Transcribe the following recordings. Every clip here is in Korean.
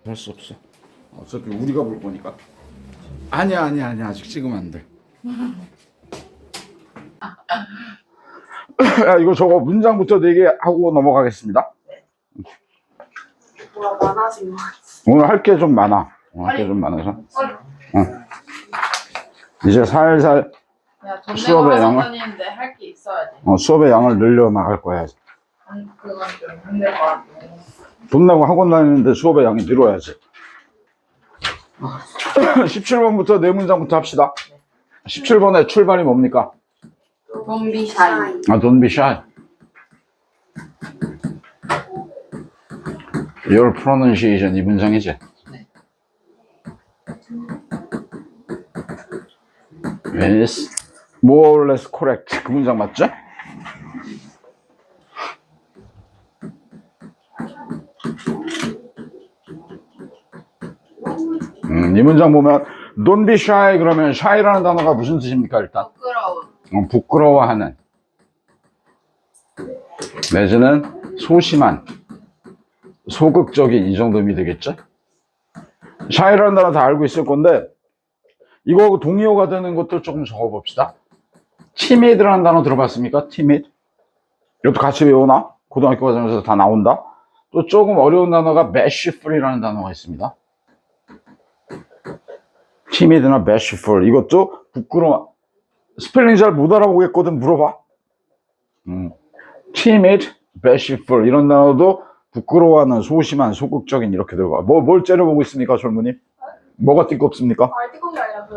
할 수 없어. 어차피 우리가 볼 거니까. 아니야 아직 찍으면 안 돼. 야, 이거 저거 문장부터 4개 하고 넘어가겠습니다. 뭐가 많아진 것 같아. 오늘 할 게 좀 많아. 할 게 좀 많아서. 이제 살살 야, 돈 내고 수업의 양을- 하는 건데 할 게 있어야지. 수업의 양을 늘려 나갈 거야. 그건 좀 힘들 것 같아. 돈 내고 학원 다니는데 수업의 양이 늘어야지. 17번부터 네 문장부터 합시다. 17번의 출발이 뭡니까? Don't be shy. Don't be shy. Your pronunciation 이 문장이지? is more or less correct. 그 문장 맞죠? 이 문장 보면 don't be shy 그러면 shy라는 단어가 무슨 뜻입니까? 일단 부끄러운. 부끄러워하는 내지는 소심한 소극적인 이 정도 의미 되겠죠? shy라는 단어 다 알고 있을 건데 이거 동의어가 되는 것도 조금 적어봅시다. timid라는 단어 들어봤습니까? timid. 이것도 같이 외우나? 고등학교 과정에서 다 나온다. 또 조금 어려운 단어가 bashful이라는 단어가 있습니다. timid나 bashful 이것도 부끄러워. 스펠링 잘 못 알아보겠거든 물어봐. timid, bashful 이런 단어도 부끄러워하는 소심한 소극적인 이렇게 들어가. 뭘 째려보고 있습니까 젊은이? 뭐가 띠껍습니까? 아, 띠꺼기 아니라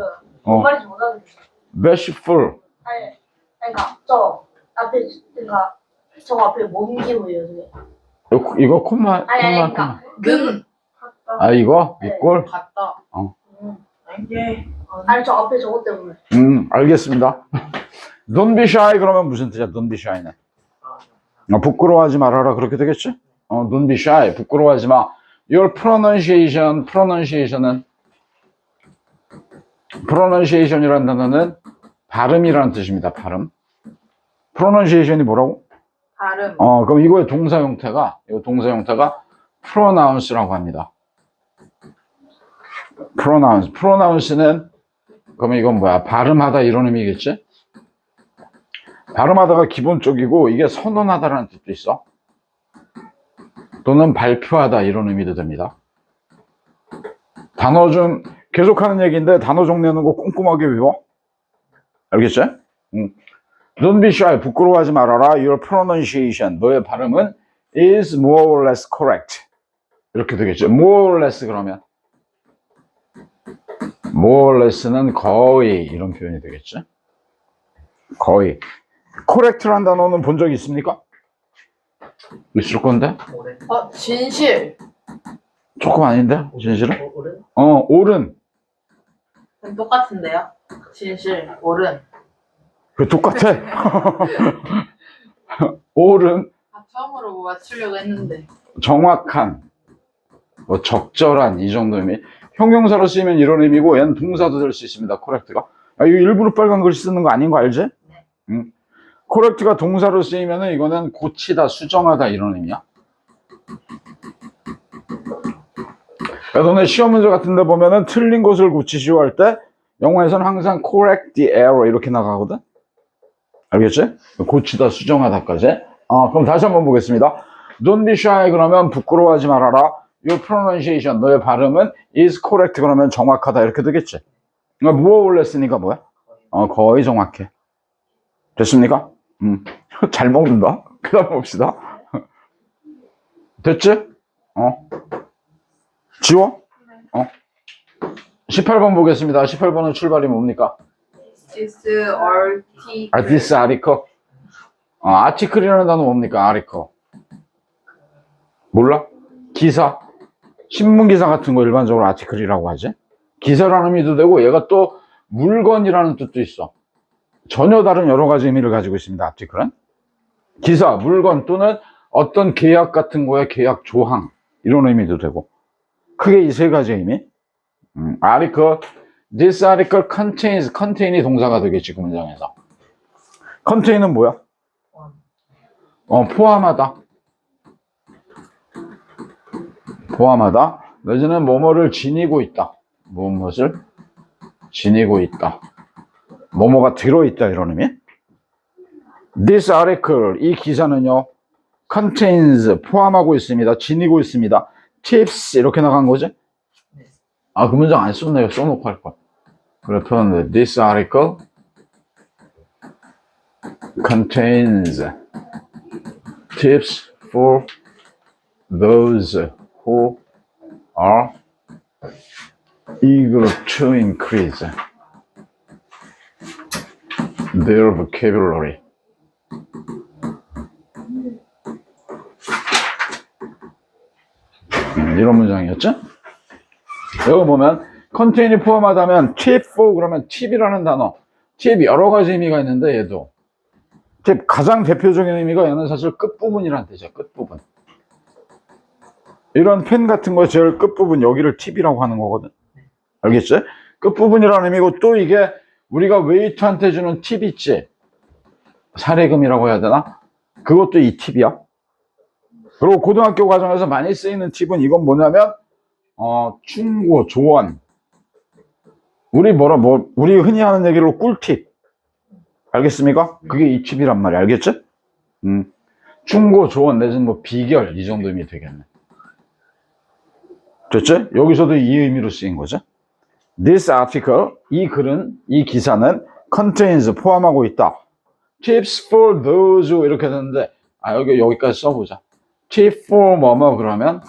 뭔 말인지 못 알아듣겠어. bashful. 아니, 그러니까 저 앞에 그러니까 저 앞에 뭔지 보여요, 저게. 이거 콤마 아니, 콤마 그러니까 는 아 이거 네. 이꼴 같다. 이게 아니 저 앞에 저것 때문에. 알겠습니다. Don't be shy 그러면 무슨 뜻이야? Don't be shy는 부끄러워하지 말아라 그렇게 되겠지? Don't be shy 부끄러워하지 마. Your pronunciation은 pronunciation이라는 단어는 발음이라는 뜻입니다. 발음. pronunciation이 뭐라고? 발음. 그럼 이거의 동사 형태가 pronounce라고 합니다. pronounce는 그러면 이건 뭐야? 발음하다 이런 의미겠지? 발음하다가 기본적이고 이게 선언하다라는 뜻도 있어. 또는 발표하다 이런 의미도 됩니다. 단어 중 계속하는 얘기인데 단어 정리하는 거 꼼꼼하게 외워. 알겠지? Don't be shy. 부끄러워하지 말아라. Your pronunciation. 너의 발음은 is more or less correct. 이렇게 되겠죠. more or less 그러면 more or less는 거의 이런 표현이 되겠죠. 거의. correct라는 단어는 본 적이 있습니까? 있을 건데? 진실. 조금 아닌데? 진실은? 옳은. 똑같은데요? 진실, 옳은. 그 똑같아. 옳은, 처음으로 뭐 맞추려고 했는데. 정확한, 적절한 이 정도 의미. 형용사로 쓰이면 이런 의미고 얘는 동사도 될 수 있습니다. correct가. 이거 일부러 빨간 글씨 쓰는 거 아닌 거 알지? 네. correct가 동사로 쓰이면은 이거는 고치다, 수정하다 이런 의미야. 너네 시험 문제 같은 데 보면은 틀린 것을 고치시오 할 때 영어에서는 항상 correct the error 이렇게 나가거든? 알겠지? 고치다, 수정하다까지. 그럼 다시 한번 보겠습니다. Don't be shy 그러면 부끄러워하지 말아라. Your pronunciation, 너의 발음은 is correct 그러면 정확하다 이렇게 되겠지? 그러니까 more or less니까 뭐야? 거의 정확해. 됐습니까? 잘 먹는다. 그 다음 봅시다. 됐지? 지워? 18번 보겠습니다. 18번은 출발이 뭡니까? This article. This article. article이라는 단어 뭡니까? article. 몰라? 기사. 신문기사 같은 거 일반적으로 article이라고 하지. 기사라는 의미도 되고 얘가 또 물건이라는 뜻도 있어. 전혀 다른 여러 가지 의미를 가지고 있습니다. article은. 기사, 물건 또는 어떤 계약 같은 거에 계약 조항 이런 의미도 되고 크게 이 세 가지 의미. article, this article contain이 동사가 되겠지 그 문장에서. contain은 뭐야? 포함하다. 내지는 뭐뭐를 지니고 있다. 무엇을 지니고 있다. 뭐뭐가 들어있다 이런 의미. This article, 이 기사는요, contains, 포함하고 있습니다. 지니고 있습니다. tips, 이렇게 나간 거지? 아, 그 문장 안 썼네요. 써놓고 할 걸. 그래, 표현데 this article contains tips for those who are eager to increase their vocabulary. 이런 문장이었죠? 여기 보면 contain이 포함하다면 tip for 그러면 팁이라는 단어. 팁 여러 가지 의미가 있는데 얘도 팁 가장 대표적인 의미가 얘는 사실 끝부분이라는 뜻이야. 끝부분. 이런 펜 같은 거 제일 끝부분 여기를 팁이라고 하는 거거든. 알겠지? 끝부분이라는 의미고 또 이게 우리가 웨이터한테 주는 팁 있지? 사례금이라고 해야 되나? 그것도 이 팁이야. 그리고 고등학교 과정에서 많이 쓰이는 팁은 이건 뭐냐면 충고, 조언. 우리 우리 흔히 하는 얘기로 꿀팁. 알겠습니까? 그게 이 팁이란 말이야. 알겠지? 충고, 조언, 내지는 뭐 비결 이 정도 의미 되겠네. 됐지? 여기서도 이 의미로 쓰인 거죠. This article, 이 글은, 이 기사는 contains, 포함하고 있다. Tips for those who 이렇게 되는데 여기까지 써보자. Tip for 뭐뭐 그러면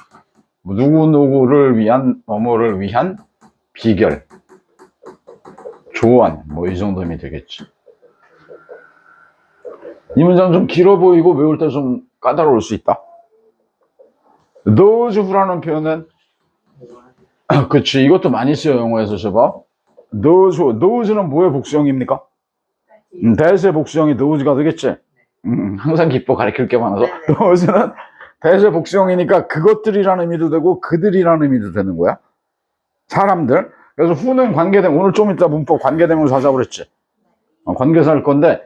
누구누구를 위한 뭐뭐를 위한 비결, 조언 뭐 이 정도 의미 되겠지. 이 문장 좀 길어 보이고 외울 때 좀 까다로울 수 있다. Those who라는 표현은 그치, 이것도 많이 쓰여 영어에서. 저봐. Those는 뭐의 복수형입니까? that의 복수형이 those가 되겠지? 항상 기뻐 가르칠 게 많아서. those는 that의 복수형이니까 그것들이라는 의미도 되고 그들이라는 의미도 되는 거야. 사람들. 그래서 who는 관계대명, 오늘 좀 이따 문법 관계대명사 하자고 그랬지? 관계사 할 건데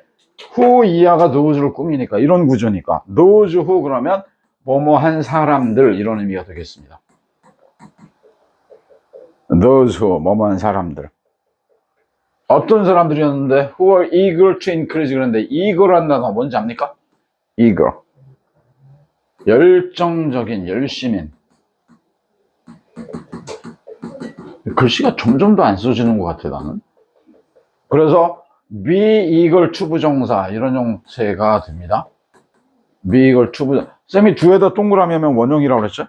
who 이하가 those를 꾸미니까 이런 구조니까 those who 그러면 뭐뭐 한 사람들 이런 의미가 되겠습니다. those who 뭐뭐한 사람들. 어떤 사람들이었는데 who are eager to increase 그런데 eager란 단어 뭔지 압니까? eager. 열정적인, 열심인. 글씨가 점점 더 안 써지는 것 같아 나는. 그래서 be eager to 부정사 이런 형태가 됩니다. be eager to 부정사. 쌤이 두에다 동그라미 하면 원형이라고 그랬죠?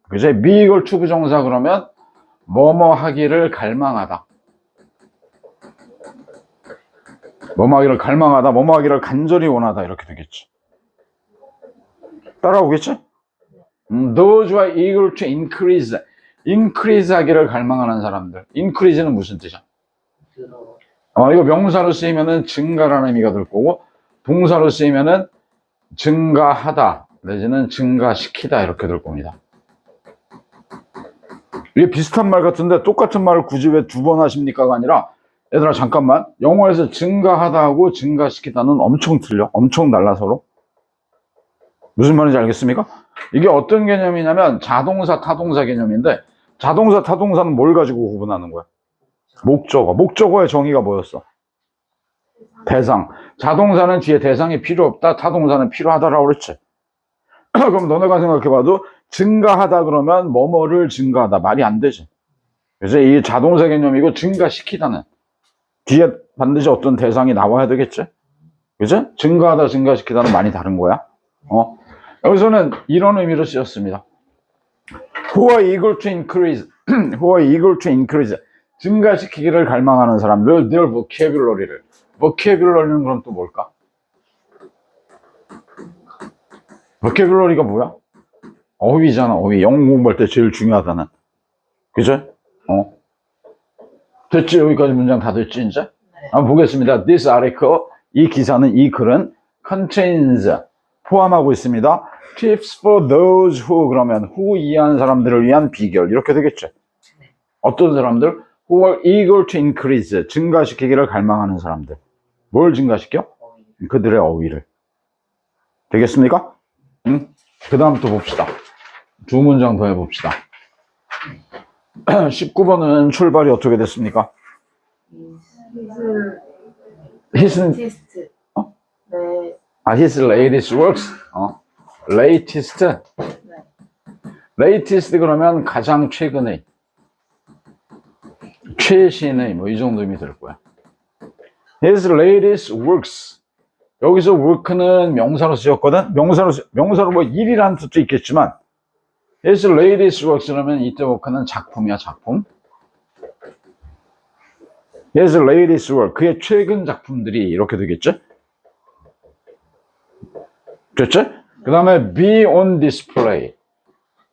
그죠? be eager to 부정사 그러면 뭐뭐 하기를 갈망하다. 뭐뭐 하기를 갈망하다, 뭐뭐 하기를 간절히 원하다 이렇게 되겠지. 따라오겠지? Those who are eager to increase. increase 하기를 갈망하는 사람들. increase는 무슨 뜻이야? 이거 명사로 쓰이면은 증가라는 의미가 들 거고 동사로 쓰이면은 증가하다 내지는 증가시키다 이렇게 될 겁니다. 이게 비슷한 말 같은데 똑같은 말을 굳이 왜 두 번 하십니까가 아니라 얘들아 잠깐만, 영어에서 증가하다하고 증가시키다는 엄청 틀려. 엄청 달라 서로. 무슨 말인지 알겠습니까? 이게 어떤 개념이냐면 자동사, 타동사 개념인데 자동사, 타동사는 뭘 가지고 구분하는 거야? 목적어. 목적어의 정의가 뭐였어? 대상. 자동사는 뒤에 대상이 필요 없다, 타동사는 필요하다라고 그랬지. 그럼 너네가 생각해봐도 증가하다 그러면 뭐뭐를 증가하다 말이 안 되지. 그래서 이 자동사 개념이고 증가시키다는 뒤에 반드시 어떤 대상이 나와야 되겠지. 그죠? 증가하다, 증가시키다는 많이 다른 거야. 여기서는 이런 의미로 쓰였습니다. Who are eager to increase, who are eager to increase, 증가시키기를 갈망하는 사람들, their vocabulary를. vocabulary는 그럼 또 뭘까? vocabulary가 뭐야? 어휘잖아, 어휘. 영어 공부할 때 제일 중요하다는. 그죠? 됐지? 여기까지 문장 다 됐지, 이제? 한번 보겠습니다. This article, 이 기사는, 이 글은 contains, 포함하고 있습니다. Tips for those who, 그러면 who 이해하는 사람들을 위한 비결. 이렇게 되겠죠? 어떤 사람들? Who are eager to increase, 증가시키기를 갈망하는 사람들. 뭘 증가시켜? 그들의 어휘를. 되겠습니까? 응? 그 다음부터 봅시다. 두 문장 더 해봅시다. 19번은 출발이 어떻게 됐습니까? His, 테스트. 어? 네. his latest works? latest? 네. latest 그러면 가장 최근의, 최신의, 뭐 이 정도 의미 들 거야. His latest works. 여기서 work는 명사로 쓰였거든? 명사로 뭐 일이라는 뜻도 있겠지만, His latest works라면 이때 work는 작품이야, 작품. His latest work. 그의 최근 작품들이 이렇게 되겠죠? 됐죠? 그 다음에 be on display.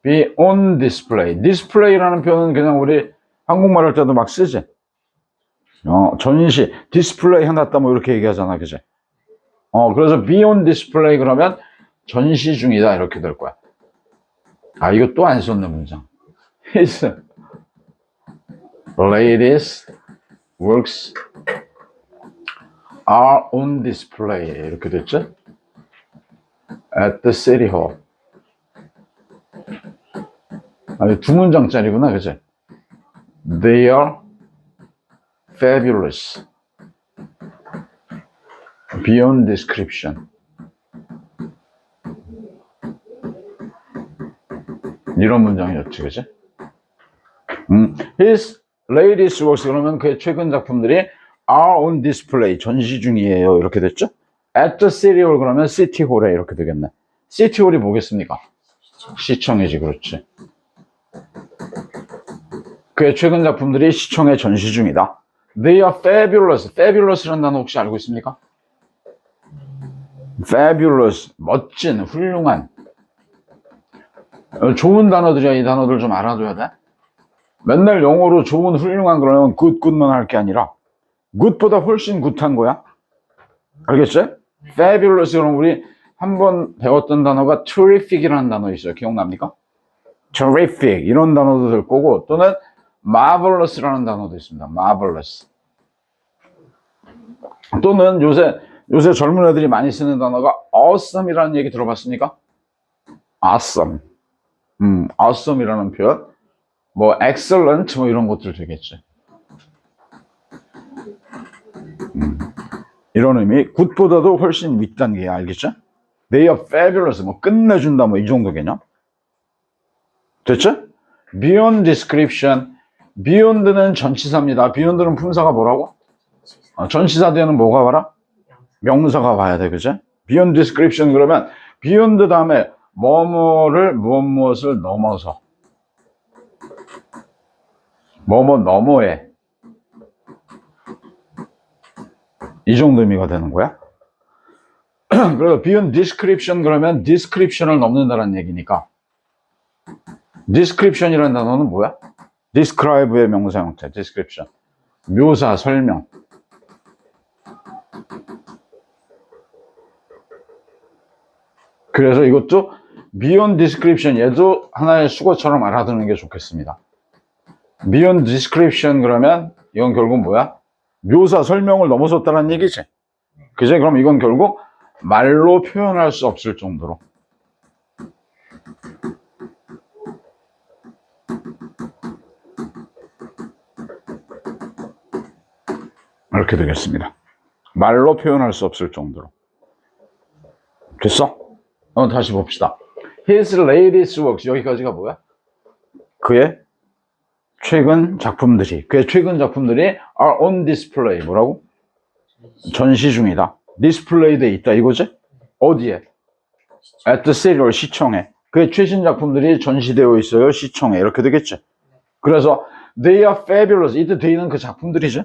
be on display. display라는 표현은 그냥 우리 한국말 할 때도 막 쓰지? 전시, 디스플레이 해놨다 뭐 이렇게 얘기하잖아, 그지? 그래서 be on display 그러면 전시 중이다 이렇게 될 거야. 아, 이거 또 안 썼네, 문장. His latest works are on display 이렇게 됐죠? At the city hall. 아, 두 문장짜리구나, 그치? They are fabulous. Beyond description. 이런 문장이었지, 그치? His latest works 그러면 그의 최근 작품들이 are on display, 전시 중이에요. 이렇게 됐죠? At the city hall 그러면 city hall에 이렇게 되겠네. city hall이 뭐겠습니까? 시청이지, 그렇지. 그의 최근 작품들이 시청에 전시 중이다. They are fabulous. fabulous라는 단어 혹시 알고 있습니까? fabulous, 멋진, 훌륭한. 좋은 단어들이야. 이 단어들 좀 알아둬야 돼. 맨날 영어로 좋은, 훌륭한 그러면 good만 할 게 아니라 good보다 훨씬 굿한 거야. 알겠지? fabulous 그럼 우리 한번 배웠던 단어가 terrific이라는 단어 있어요. 기억납니까? terrific 이런 단어도 될 거고 또는 marvelous라는 단어도 있습니다. marvelous. 또는 요새 젊은 애들이 많이 쓰는 단어가 awesome이라는 얘기 들어봤습니까? awesome. awesome이라는 표현. 뭐 excellent 뭐 이런 것들 되겠지. 이런 의미. 굿보다도 훨씬 윗단계야. 알겠죠? They are fabulous. 뭐 끝내준다 뭐 이 정도 개념. 됐죠? Beyond description. Beyond는 전치사입니다. Beyond는 품사가 뭐라고? 전치사 뒤에는 뭐가 와라? 명사가 와야 돼, 그죠? Beyond description 그러면 beyond 다음에 무엇을 넘어서 너머에 이 정도 의미가 되는 거야. 그래서 beyond description 그러면 description을 넘는다는 얘기니까 description이라는 단어는 뭐야? describe의 명사 형태, description. 묘사, 설명. 그래서 이것도 beyond description, 얘도 하나의 수거처럼 알아두는 게 좋겠습니다. beyond description 그러면 이건 결국 뭐야? 묘사, 설명을 넘어섰다는 얘기지. 그제? 그럼 이건 결국 말로 표현할 수 없을 정도로. 이렇게 되겠습니다. 말로 표현할 수 없을 정도로. 됐어? 다시 봅시다. His latest works. 여기까지가 뭐야? 그의 최근 작품들이 are on display. 뭐라고? 전시 중이다. 디스플레이돼 있다 이거지? 어디에? At the city hall, 시청에. 그의 최신 작품들이 전시되어 있어요. 시청에. 이렇게 되겠지? 그래서 they are fabulous. 이때 they는 그 작품들이지?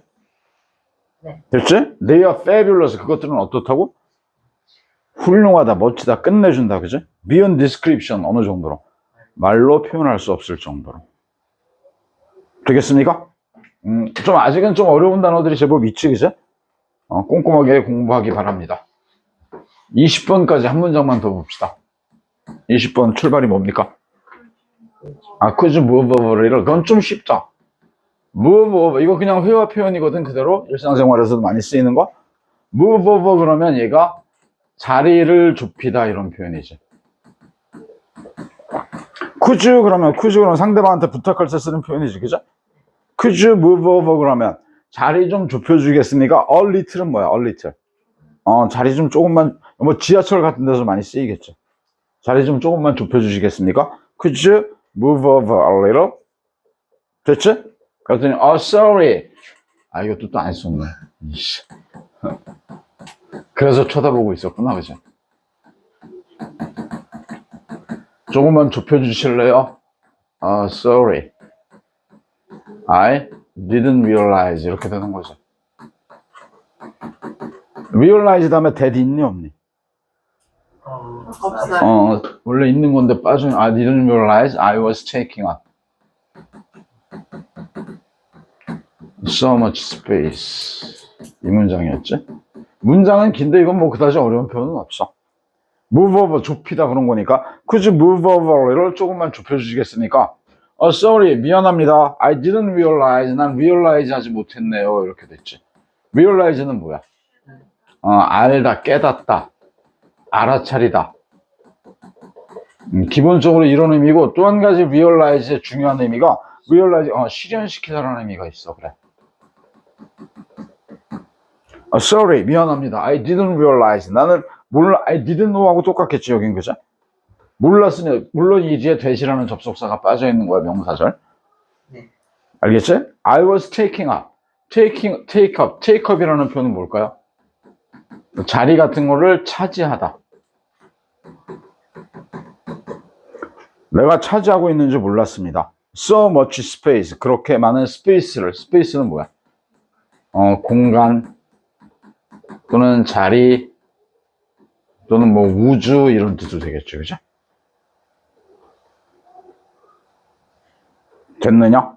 네. 됐지? They are fabulous. 그것들은 어떻다고? 훌륭하다, 멋지다, 끝내준다, 그지? Beyond description, 어느 정도로? 말로 표현할 수 없을 정도로. 되겠습니까? 아직은 좀 어려운 단어들이 제법 있지, 그지? 꼼꼼하게 공부하기 바랍니다. 20번까지 한 문장만 더 봅시다. 20번 출발이 뭡니까? could you move over? 그건 좀 쉽다. move over, 이거 그냥 회화 표현이거든, 그대로. 일상생활에서도 많이 쓰이는 거. move over 그러면 얘가 자리를 좁히다 이런 표현이지. could you 그러면 상대방한테 부탁할 때 쓰는 표현이지, 그죠? could you move over 그러면 자리 좀 좁혀주겠습니까? a little은 뭐야? a little. 자리 좀 조금만, 뭐 지하철 같은 데서 많이 쓰이겠죠. 자리 좀 조금만 좁혀주시겠습니까? Could you move over a little? 됐지? 그랬더니, sorry. 이것도 또 안 썼네. 이씨. 그래서 쳐다보고 있었구나, 그죠? 조금만 좁혀주실래요? Sorry. I didn't realize. 이렇게 되는 거죠. realize 다음에 that 있니, 없니? 없어요. 원래 있는 건데 빠진, I didn't realize I was taking up so much space. 이 문장이었지? 문장은 긴데 이건 뭐 그다지 어려운 표현은 없어. move over, 좁히다 그런 거니까 could you move over 를 조금만 좁혀주시겠습니까? sorry, 미안합니다. I didn't realize, 난 realize 하지 못했네요. 이렇게 됐지. realize는 뭐야? 알다, 깨닫다, 알아차리다. 기본적으로 이런 의미고 또 한 가지 realize의 중요한 의미가 realize, 실현시키다라는 의미가 있어. 그래. sorry, 미안합니다. I didn't realize. 나는 몰라, I didn't know하고 똑같겠지, 여긴, 그죠? 몰랐으니, 물론 이 뒤에 that이라는 접속사가 빠져 있는 거야, 명사절. 네. 알겠지? I was taking up. take up이라는 표현은 뭘까요? 자리 같은 거를 차지하다. 내가 차지하고 있는지 몰랐습니다. So much space. 그렇게 많은 space는 뭐야? 공간, 또는 자리, 또는 뭐 우주, 이런 뜻도 되겠죠, 그죠? 됐느냐?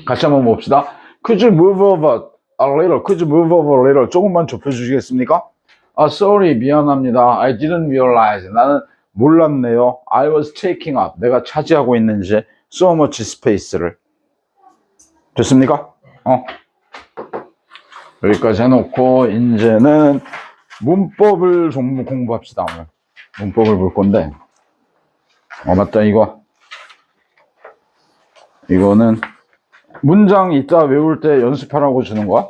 같이 한번 봅시다. Could you move over a little? Could you move over a little? 조금만 좁혀주시겠습니까? Sorry, 미안합니다. I didn't realize. 나는 몰랐네요. I was taking up. 내가 차지하고 있는지 so much space를. 됐습니까? 여기까지 해놓고 이제는 문법을 좀 공부합시다. 오늘 문법을 볼 건데, 맞다, 이거는 문장 이따 외울 때 연습하라고 주는 거야?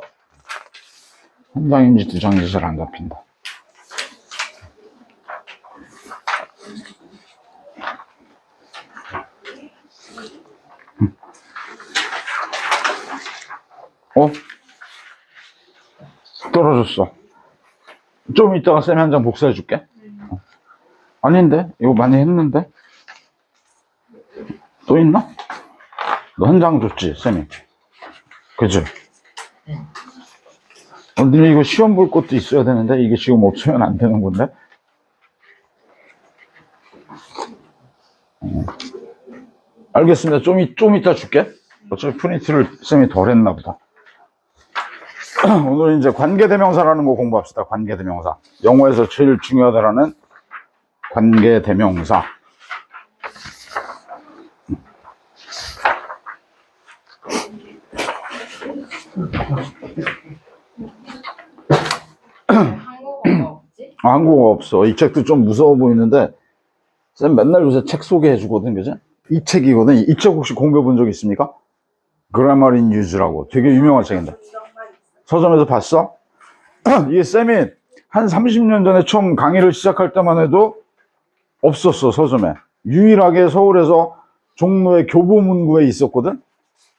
한 장인지 두 장인지 잘 안 잡힌다. 떨어졌어. 좀 이따가 쌤이 한 장 복사해 줄게. 아닌데? 이거 많이 했는데? 또 있나? 너 한 장 줬지, 쌤이? 그치? 니네 이거 시험 볼 것도 있어야 되는데, 이게 지금 없으면 안 되는 건데? 알겠습니다. 좀 이따 줄게. 어차피 프린트를 쌤이 덜 했나 보다. 오늘 이제 관계대명사라는 거 공부합시다. 관계대명사. 영어에서 제일 중요하다라는 관계대명사. 한국어가 없지? 한국어 없어. 이 책도 좀 무서워 보이는데 쌤 맨날 요새 책 소개해 주거든, 그죠? 이 책이거든. 이 책 혹시 공부해 본 적 있습니까? Grammar in Use라고 되게 유명한 책인데 서점에서 봤어? 이게 쌤이 한 30년 전에 처음 강의를 시작할 때만 해도 없었어, 서점에. 유일하게 서울에서 종로의 교보문고에 있었거든.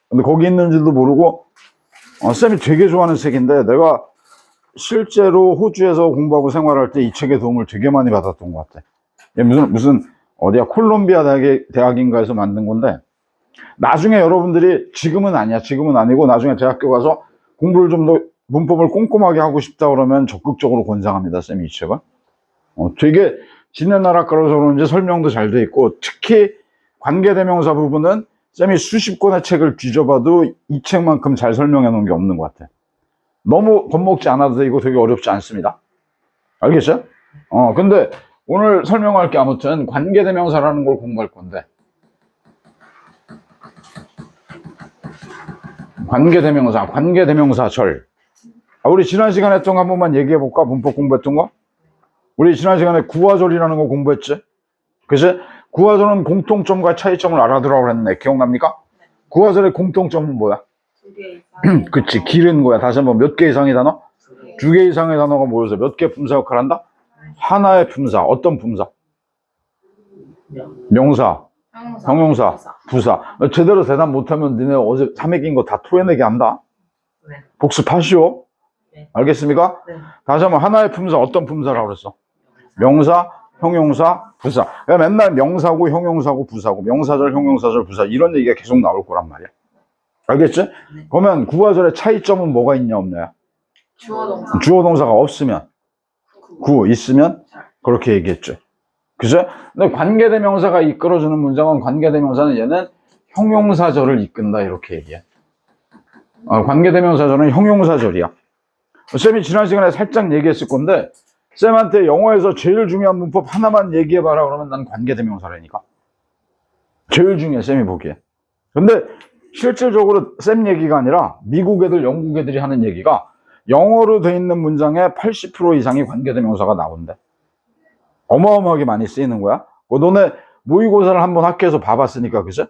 근데 거기 있는지도 모르고 쌤이 되게 좋아하는 책인데 내가 실제로 호주에서 공부하고 생활할 때 이 책의 도움을 되게 많이 받았던 것 같아. 무슨 어디야, 콜롬비아 대학인가에서 만든 건데 나중에 여러분들이 지금은 아니고 나중에 대학교 가서 공부를 좀 더 문법을 꼼꼼하게 하고 싶다 그러면 적극적으로 권장합니다, 쌤이 이 책을. 되게 지네나라가라서 그런지 설명도 잘 돼 있고 특히 관계대명사 부분은 쌤이 수십 권의 책을 뒤져봐도 이 책만큼 잘 설명해 놓은 게 없는 것 같아. 너무 겁먹지 않아도 돼. 이거 되게 어렵지 않습니다. 알겠죠? 근데 오늘 설명할 게 아무튼 관계대명사라는 걸 공부할 건데 관계대명사절. 우리 지난 시간에 했던 거 한 번만 얘기해 볼까? 문법 공부했던 거? 우리 지난 시간에 구화절이라는 거 공부했지? 그치? 구하절은 공통점과 차이점을 알아두라고 그랬네. 기억납니까? 구하절의 공통점은 뭐야? 2개 이상. 그치, 길은 거야. 다시 한번 몇 개 이상의 단어? 2개 이상의 단어가 모여서 몇 개 품사 역할을 한다? 하나의 품사. 어떤 품사? 명사, 형용사, 부사. 제대로 대답 못하면 니네 어제 사맥인 거 다 토해내게 한다. 네. 복습하시오. 네. 알겠습니까? 네. 다시 한번 하나의 품사 어떤 품사라고 그랬어? 명사, 형용사, 부사. 그러니까 맨날 명사고 형용사고 부사고 명사절, 형용사절, 부사 이런 얘기가 계속 나올 거란 말이야. 알겠지? 네. 그러면 구하절의 차이점은 뭐가 있냐 없냐? 주어 동사. 주어 동사가 없으면 구 있으면 그렇게 얘기했죠. 그죠? 근데 관계대명사가 이끌어주는 문장은 관계대명사는 얘는 형용사절을 이끈다 이렇게 얘기해. 관계대명사절은 형용사절이야. 쌤이 지난 시간에 살짝 얘기했을 건데 쌤한테 영어에서 제일 중요한 문법 하나만 얘기해봐라 그러면 난 관계대명사라니까. 제일 중요해 쌤이 보기에. 근데 실질적으로 쌤 얘기가 아니라 미국 애들, 영국 애들이 하는 얘기가 영어로 돼 있는 문장의 80% 이상이 관계대명사가 나온대. 어마어마하게 많이 쓰이는 거야. 너네 모의고사를 한번 학교에서 봐봤으니까 그죠?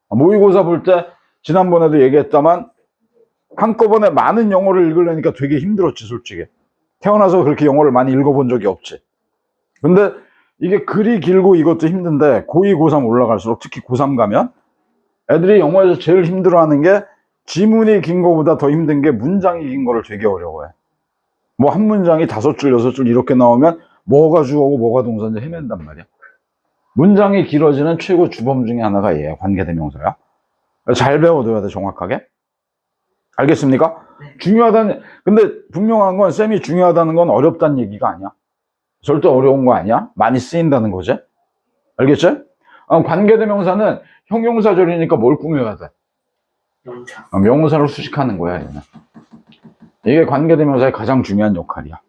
모의고사 볼 때 지난번에도 얘기했다만 한꺼번에 많은 영어를 읽으려니까 되게 힘들었지 솔직히. 태어나서 그렇게 영어를 많이 읽어본 적이 없지. 근데 이게 글이 길고 이것도 힘든데 고2, 고3 올라갈수록 특히 고3 가면 애들이 영어에서 제일 힘들어하는 게 지문이 긴 거보다 더 힘든 게 문장이 긴 거를 되게 어려워해. 뭐 한 문장이 5줄, 6줄 이렇게 나오면 뭐가 주어고 뭐가 동사인지 헤맨단 말이야. 문장이 길어지는 최고 주범 중에 하나가 얘야. 관계대명사야. 잘 배워둬야 돼 정확하게. 알겠습니까? 네. 중요하다는, 근데 분명한 건 쌤이 중요하다는 건 어렵다는 얘기가 아니야. 절대 어려운 거 아니야. 많이 쓰인다는 거지. 알겠죠? 관계대명사는 형용사절이니까 뭘 꾸며야 돼? 명사. 명사를 수식하는 거야 얘는. 이게 관계대명사의 가장 중요한 역할이야.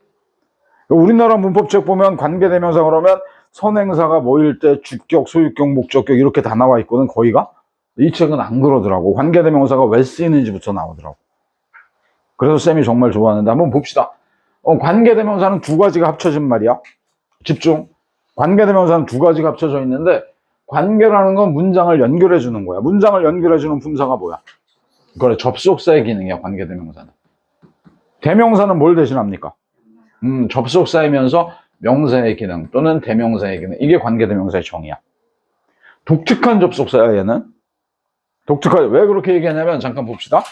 우리나라 문법책 보면 관계대명사 그러면 선행사가 뭐일 때 주격, 소유격, 목적격 이렇게 다 나와 있거든 거의가. 이 책은 안 그러더라고. 관계대명사가 왜 쓰이는지부터 나오더라고. 그래서 쌤이 정말 좋아하는데 한번 봅시다. 관계대명사는 두 가지가 합쳐진 말이야. 집중. 관계대명사는 두 가지가 합쳐져 있는데 관계라는 건 문장을 연결해 주는 거야. 문장을 연결해 주는 품사가 뭐야? 그래, 접속사의 기능이야 관계대명사는. 대명사는 뭘 대신합니까? 접속사이면서 명사의 기능 또는 대명사의 기능. 이게 관계대명사의 정의야. 독특한 접속사야 얘는. 독특하죠. 왜 그렇게 얘기하냐면 잠깐 봅시다.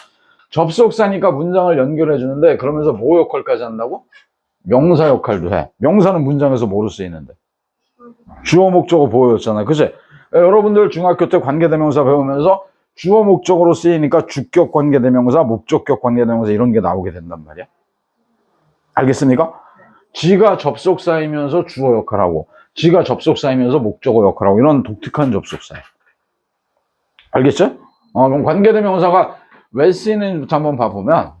접속사니까 문장을 연결해 주는데 그러면서 뭐 역할까지 한다고? 명사 역할도 해. 명사는 문장에서 뭐로 쓰이는데? 주어 목적어 보여줬잖아요. 그치? 여러분들 중학교 때 관계대명사 배우면서 주어 목적어로 쓰이니까 주격 관계대명사, 목적격 관계대명사 이런 게 나오게 된단 말이야. 알겠습니까? 지가 접속사이면서 주어 역할하고 지가 접속사이면서 목적어 역할하고 이런 독특한 접속사예요. 알겠죠? 그럼 관계대명사가 왜 쓰이는지부터 한번 봐보면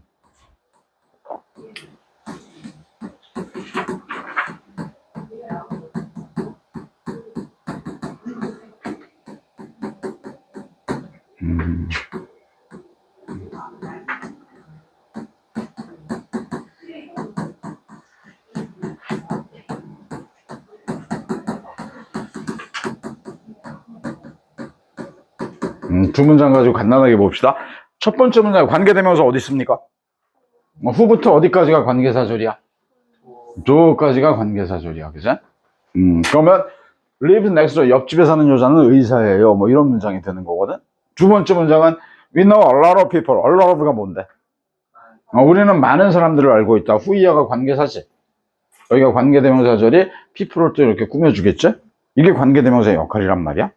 두 문장 가지고 간단하게 봅시다. 첫 번째 문장 관계대명사 어디 있습니까? 후부터 어디까지가 관계사절이야? 도까지가 관계사절이야. 그죠? 그러면 live next door, 옆집에 사는 여자는 의사예요. 뭐 이런 문장이 되는 거거든. 두 번째 문장은 we know a lot of people. a lot of가 뭔데? 우리는 많은 사람들을 알고 있다. who이야가 관계사지. 여기가 관계대명사절이 people을 또 이렇게 꾸며주겠지? 이게 관계대명사의 역할이란 말이야.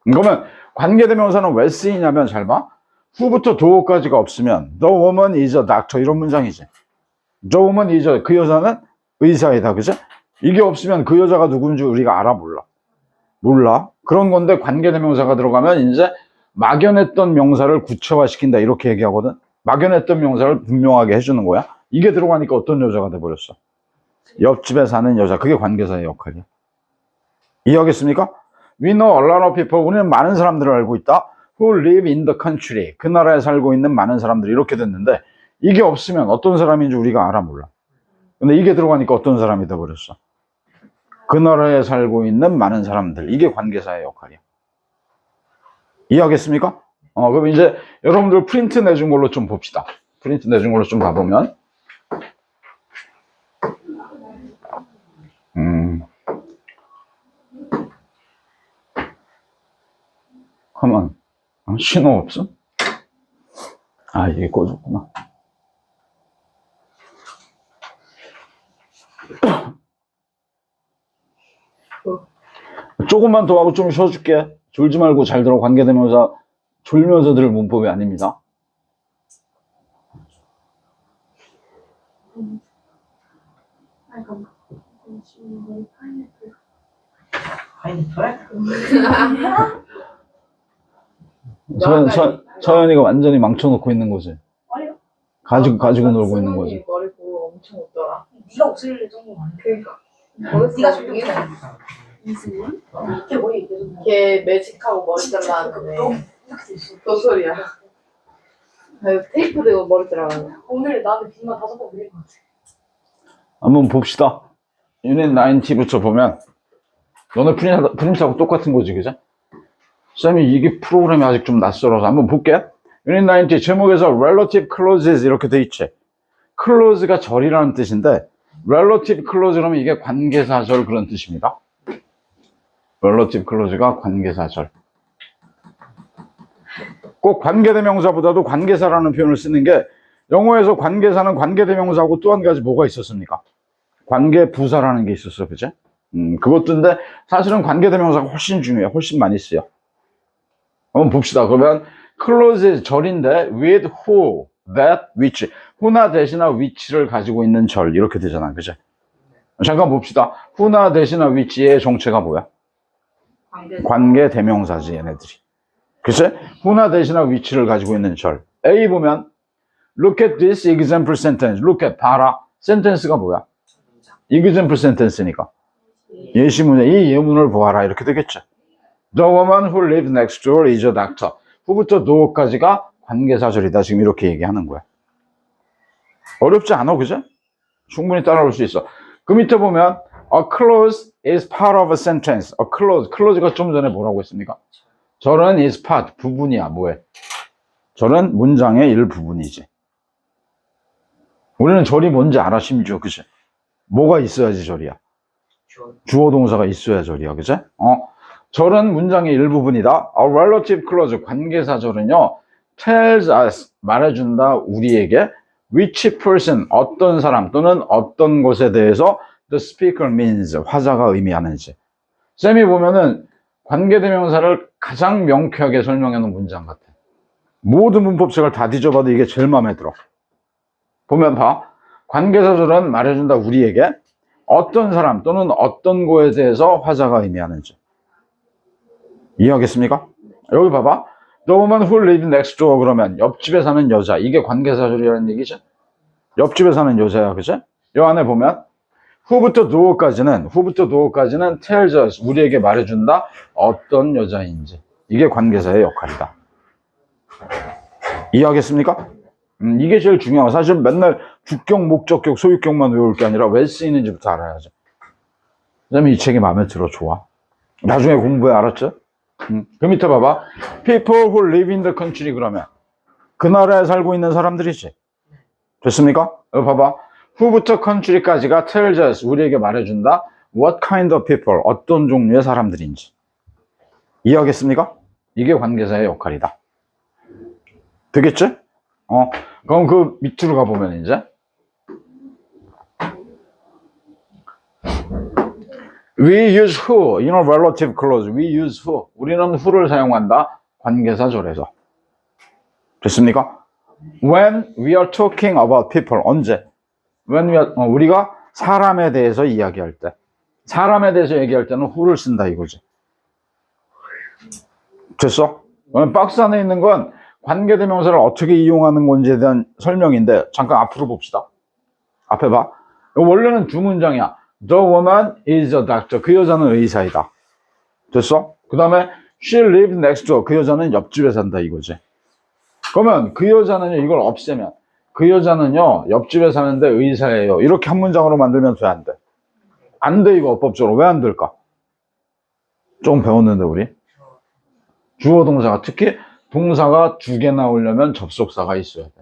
그러면 관계대명사는 왜 쓰이냐면 잘 봐. 후부터 do까지가 없으면 the woman is a doctor 이런 문장이지. the woman is a, 그 여자는 의사이다. 그죠? 이게 없으면 그 여자가 누군지 우리가 알아 몰라? 몰라. 그런 건데 관계대명사가 들어가면 이제 막연했던 명사를 구체화시킨다 이렇게 얘기하거든. 막연했던 명사를 분명하게 해주는 거야. 이게 들어가니까 어떤 여자가 돼버렸어? 옆집에 사는 여자. 그게 관계사의 역할이야. 이해하겠습니까? We know a lot of people. 우리는 많은 사람들을 알고 있다. Who live in the country. 그 나라에 살고 있는 많은 사람들이 이렇게 됐는데 이게 없으면 어떤 사람인지 우리가 알아 몰라. 근데 이게 들어가니까 어떤 사람이 돼버렸어? 그 나라에 살고 있는 많은 사람들. 이게 관계사의 역할이야. 이해하겠습니까? 그럼 이제 여러분들 프린트 내준 걸로 좀 봅시다. 프린트 내준 걸로 좀 봐보면. 가만. 신호 없어? 이게 꺼졌구나. 조금만 더 하고 좀 쉬어줄게. 졸지 말고 잘 들어. 관계대명사 졸면서 들을 문법이 아닙니다. 서연이가 완전히 망쳐놓고 있는 거지. 아니요. 가지고 놀고 있는 거지. 머리 보고 엄청 웃더라. 네가 웃을 정도 아니야. 그러니까. 네가 좀 이승훈? 걔 머리 계속 걔 매직하고 머리 잘라는데 도소리야. 테이프 대고 머리 잘라는. 오늘 나한테 빈만 5번 그린 것 같아. 한번 봅시다. 유닛 90부터 보면 너네 프린트하고 똑같은 거지, 그죠? 쌤이 이게 프로그램이 아직 좀 낯설어서 한번 볼게. 유닛 90 제목에서 relative clauses 이렇게 돼 있지. clause가 절이라는 뜻인데 relative clause 그러면 이게 관계사절 그런 뜻입니다. relative clause가 관계사절. 꼭 관계대명사보다도 관계사라는 표현을 쓰는 게 영어에서 관계사는 관계대명사하고 또 한 가지 뭐가 있었습니까? 관계부사라는 게 있었어, 그죠? 그것도인데 사실은 관계대명사가 훨씬 중요해. 훨씬 많이 쓰여. 한번 봅시다. 그러면 clause 절인데 with who, that, which. who나 that이나 which를 가지고 있는 절 이렇게 되잖아, 그죠? 잠깐 봅시다. who나 that이나 which의 정체가 뭐야? 관계대명사지, 얘네들이. 그치? who나 that이나 which를 가지고 있는 절. A 보면 look at this example sentence. look at, 봐라. sentence가 뭐야? example sentence니까. 예시문에 이 예문을 보아라 이렇게 되겠죠. The woman who lives next door is a doctor. 후부터 do까지가 관계사절이다. 지금 이렇게 얘기하는 거야. 어렵지 않아, 그죠? 충분히 따라올 수 있어. 그 밑에 보면 a clause is part of a sentence. a clause가 좀 전에 뭐라고 했습니까? 절은 is part, 부분이야. 뭐해? 절은 문장의 일부분이지. 우리는 절이 뭔지 알아, 심지어. 그치? 뭐가 있어야지 절이야? 주어 동사가 있어야 절이야. 그치? 절은 문장의 일부분이다. A relative clause, 관계사절은요, tells us, 말해준다, 우리에게, which person, 어떤 사람 또는 어떤 것에 대해서 the speaker means, 화자가 의미하는지. 쌤이 보면은 관계대명사를 가장 명쾌하게 설명해 놓은 문장 같아. 모든 문법책을 다 뒤져봐도 이게 제일 마음에 들어. 보면 봐. 관계사절은 말해준다, 우리에게, 어떤 사람 또는 어떤 거에 대해서 화자가 의미하는지. 이해하겠습니까? 여기 봐봐. The woman who lives next door 그러면 옆집에 사는 여자. 이게 관계사절이라는 얘기죠. 옆집에 사는 여자야, 그죠? 이 안에 보면 who부터 do어까지는 tells us, 우리에게 말해준다. 어떤 여자인지. 이게 관계사의 역할이다. 이해하겠습니까? 이게 제일 중요하고 사실 맨날 주격, 목적격, 소유격만 외울 게 아니라 왜 쓰이는지부터 알아야죠. 그다음에 이 책이 마음에 들어, 좋아. 나중에 공부해, 알았죠? 그 밑에 봐봐. People who live in the country 그러면 그 나라에 살고 있는 사람들이지. 됐습니까? 여기 봐봐. who부터 country까지가 tells us, 우리에게 말해준다. What kind of people, 어떤 종류의 사람들인지. 이해하겠습니까? 이게 관계사의 역할이다. 되겠지? 그럼 그 밑으로 가보면 이제 We use who, in a relative clause. We use who. 우리는 who를 사용한다. 관계사절에서. 됐습니까? When we are talking about people. 언제? When 우리가 사람에 대해서 이야기할 때. 사람에 대해서 얘기할 때는 who를 쓴다 이거지. 됐어? 박스 안에 있는 건 관계대명사를 어떻게 이용하는 건지에 대한 설명인데 잠깐 앞으로 봅시다. 앞에 봐. 원래는 두 문장이야. The woman is a doctor. 그 여자는 의사이다. 됐어? 그 다음에 she lives next door. 그 여자는 옆집에 산다 이거지. 그러면 그 여자는요, 이걸 없애면 그 여자는요 옆집에 사는데 의사예요. 이렇게 한 문장으로 만들면 돼, 안 돼? 안 돼, 이거 어법적으로. 왜 안 될까? 조금 배웠는데, 우리. 주어 동사가, 특히 동사가 2개 나오려면 접속사가 있어야 돼.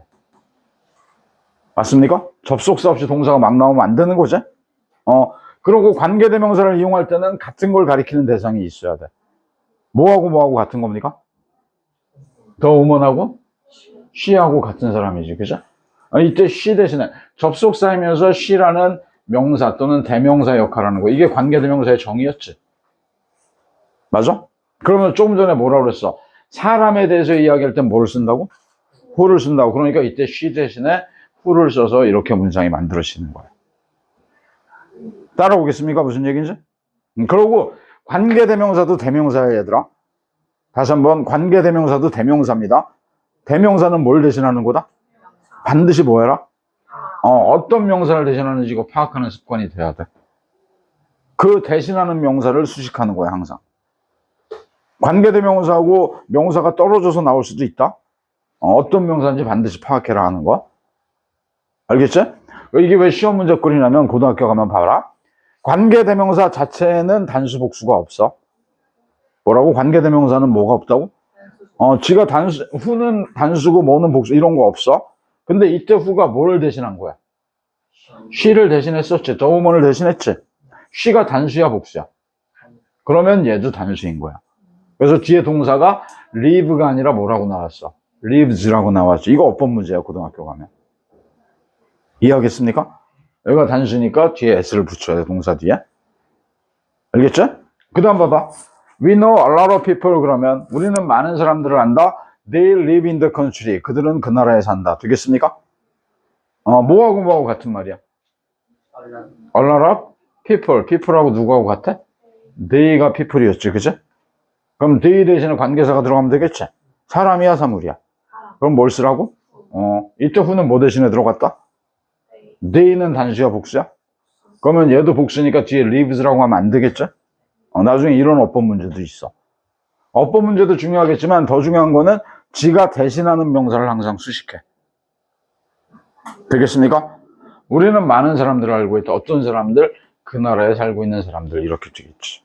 맞습니까? 접속사 없이 동사가 막 나오면 안 되는 거지? 그리고 관계대명사를 이용할 때는 같은 걸 가리키는 대상이 있어야 돼. 뭐하고 같은 겁니까? the woman하고 she하고 같은 사람이지, 그죠? 이때 she 대신에 접속사이면서 she라는 명사 또는 대명사 역할을 하는 거. 이게 관계대명사의 정의였지. 맞아? 그러면 조금 전에 뭐라고 그랬어? 사람에 대해서 이야기할 땐 뭘 쓴다고? who를 쓴다고. 그러니까 이때 she 대신에 who를 써서 이렇게 문장이 만들어지는 거야. 따라오겠습니까? 무슨 얘기인지? 그리고 관계대명사도 대명사야, 얘들아. 다시 한번, 관계대명사도 대명사입니다. 대명사는 뭘 대신하는 거다? 반드시 뭐 해라? 어떤 명사를 대신하는지 이거 파악하는 습관이 돼야 돼. 그 대신하는 명사를 수식하는 거야, 항상. 관계대명사하고 명사가 떨어져서 나올 수도 있다. 어떤 명사인지 반드시 파악해라 하는 거야. 알겠지? 이게 왜 시험 문제거리냐면 고등학교 가면 봐라. 관계대명사 자체에는 단수 복수가 없어. 뭐라고? 관계대명사는 뭐가 없다고? 지가 후는 단수고 뭐는 복수 이런 거 없어. 근데 이때 후가 뭐를 대신한 거야? she를 대신했었지. the woman을 대신했지. she가 단수야 복수야? 그러면 얘도 단수인 거야. 그래서 뒤에 동사가 live가 아니라 뭐라고 나왔어? lives라고 나왔죠. 이거 어법 문제야, 고등학교 가면. 이해하겠습니까? 여기가 단수니까 뒤에 s를 붙여야 돼, 동사 뒤에. 알겠죠? 그 다음 봐봐. We know a lot of people 그러면 우리는 많은 사람들을 안다. They live in the country. 그들은 그 나라에 산다. 되겠습니까? 뭐하고 같은 말이야? A lot of people. people하고 누구하고 같아? They가 people이었지, 그치? 그럼 they 대신에 관계사가 들어가면 되겠지? 사람이야, 사물이야? 그럼 뭘 쓰라고? 이때 who는 뭐 대신에 들어갔다? they는 단수야, 복수야? 그러면 얘도 복수니까 뒤에 lives라고 하면 안 되겠죠? 나중에 이런 어법 문제도 있어. 어법 문제도 중요하겠지만 더 중요한 거는 지가 대신하는 명사를 항상 수식해. 되겠습니까? 우리는 많은 사람들을 알고 있다. 어떤 사람들? 그 나라에 살고 있는 사람들. 이렇게 되겠지.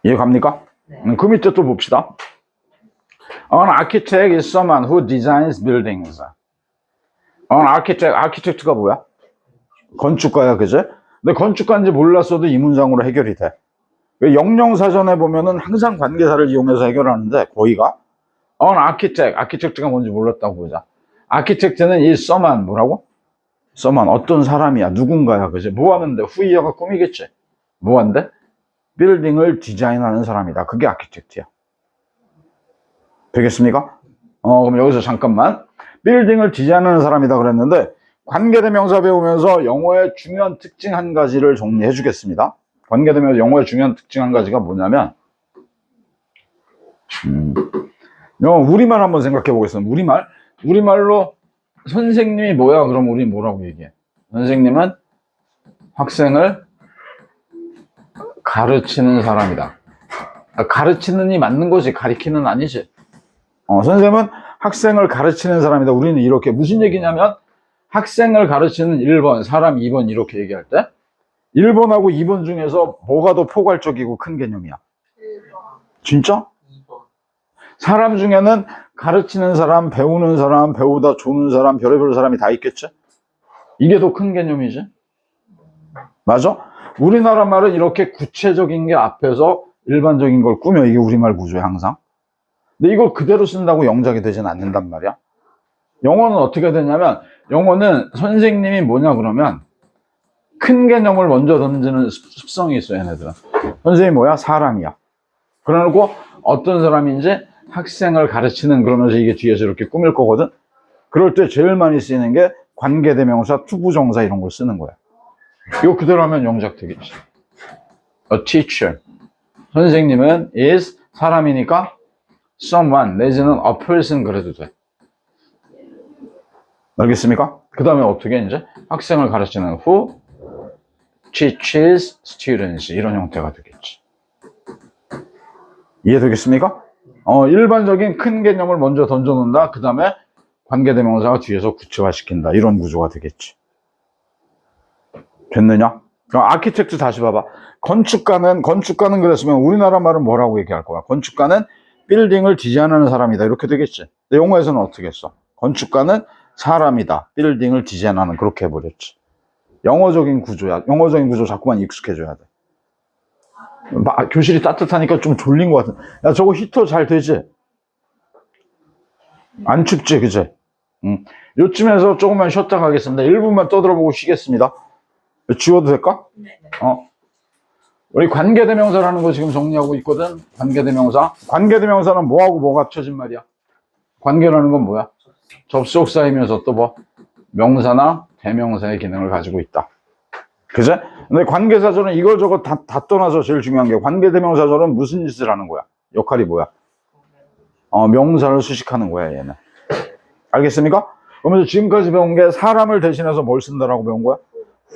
이해 갑니까? 네. 그 밑에 또 봅시다. An architect is someone who designs buildings. architect가 뭐야? 건축가야, 그제? 근데 건축가인지 몰랐어도 이 문장으로 해결이 돼. 영영사전에 보면은 항상 관계사를 이용해서 해결하는데, 거의가. architect가 뭔지 몰랐다고 보자. architect는 이 someone, 뭐라고? someone, 어떤 사람이야, 누군가야, 그제? 뭐 하는데? 후이어가 꿈이겠지? 뭐 한대? 빌딩을 디자인하는 사람이다. 그게 architect야. 되겠습니까? 그럼 여기서 잠깐만. 빌딩을 디자인하는 사람이다 그랬는데, 관계대명사 배우면서 영어의 중요한 특징 한 가지를 정리해 주겠습니다. 관계대명사 영어의 중요한 특징 한 가지가 뭐냐면, 우리말 한번 생각해 보겠습니다. 우리말로 선생님이 뭐야? 그럼 우리 뭐라고 얘기해? 선생님은 학생을 가르치는 사람이다. 가르치는이 맞는 거지, 가리키는 아니지. 선생님은 학생을 가르치는 사람이다. 우리는 이렇게, 무슨 얘기냐면, 학생을 가르치는 1번, 사람 2번 이렇게 얘기할 때 1번하고 2번 중에서 뭐가 더 포괄적이고 큰 개념이야? 1번. 진짜? 2번. 사람 중에는 가르치는 사람, 배우는 사람, 배우다 조는 사람, 별의별 사람이 다 있겠지? 이게 더 큰 개념이지? 맞아? 우리나라 말은 이렇게 구체적인 게 앞에서 일반적인 걸 꾸며. 이게 우리말 구조야, 항상. 근데 이걸 그대로 쓴다고 영작이 되진 않는단 말이야. 영어는 어떻게 되냐면, 영어는 선생님이 뭐냐 그러면 큰 개념을 먼저 던지는 습성이 있어, 얘네들은. 선생님이 뭐야? 사람이야. 그러고 어떤 사람인지 학생을 가르치는, 그러면서 이게 뒤에서 이렇게 꾸밀 거거든. 그럴 때 제일 많이 쓰이는 게 관계대명사, 투부정사 이런 걸 쓰는 거야. 이거 그대로 하면 영작 되겠지. A teacher. 선생님은 is 사람이니까 someone 내지는 a person 그래도 돼. 알겠습니까? 그 다음에 어떻게 이제 학생을 가르치는 who teaches students 이런 형태가 되겠지. 이해되겠습니까? 일반적인 큰 개념을 먼저 던져놓는다. 그 다음에 관계대명사가 뒤에서 구체화시킨다. 이런 구조가 되겠지. 됐느냐? 아키텍트 다시 봐봐. 건축가는 그랬으면 우리나라 말은 뭐라고 얘기할 거야? 건축가는 빌딩을 디자인하는 사람이다. 이렇게 되겠지. 근데 영어에서는 어떻게 했어? 건축가는 사람이다. 빌딩을 디자인하는 그렇게 해버렸지. 영어적인 구조야. 영어적인 구조 자꾸만 익숙해져야 돼. 교실이 따뜻하니까 좀 졸린 것 같은. 야, 저거 히터 잘 되지? 안 춥지, 그치? 요쯤에서 조금만 쉬었다 가겠습니다. 1분만 떠들어보고 쉬겠습니다. 지워도 될까? 네. 우리 관계대명사라는 거 지금 정리하고 있거든. 관계대명사. 관계대명사는 뭐하고 뭐가 합쳐진 말이야? 관계라는 건 뭐야? 접속사이면서 또 뭐? 명사나 대명사의 기능을 가지고 있다. 그제? 근데 관계사절은 이거저거 다 떠나서 제일 중요한 게 관계대명사절은 무슨 짓을 하는 거야? 역할이 뭐야? 명사를 수식하는 거야, 얘는. 알겠습니까? 그러면서 지금까지 배운 게 사람을 대신해서 뭘 쓴다라고 배운 거야?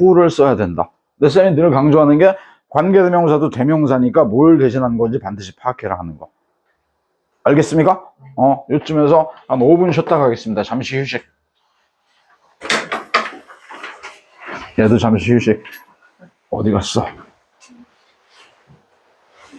who를 써야 된다. 근데 쌤이 늘 강조하는 게 관계대명사도 대명사니까 뭘 대신하는 건지 반드시 파악해라 하는 거. 알겠습니까? 요쯤에서 한 5분 쉬었다 가겠습니다. 잠시 휴식. 얘도 잠시 휴식. 어디 갔어?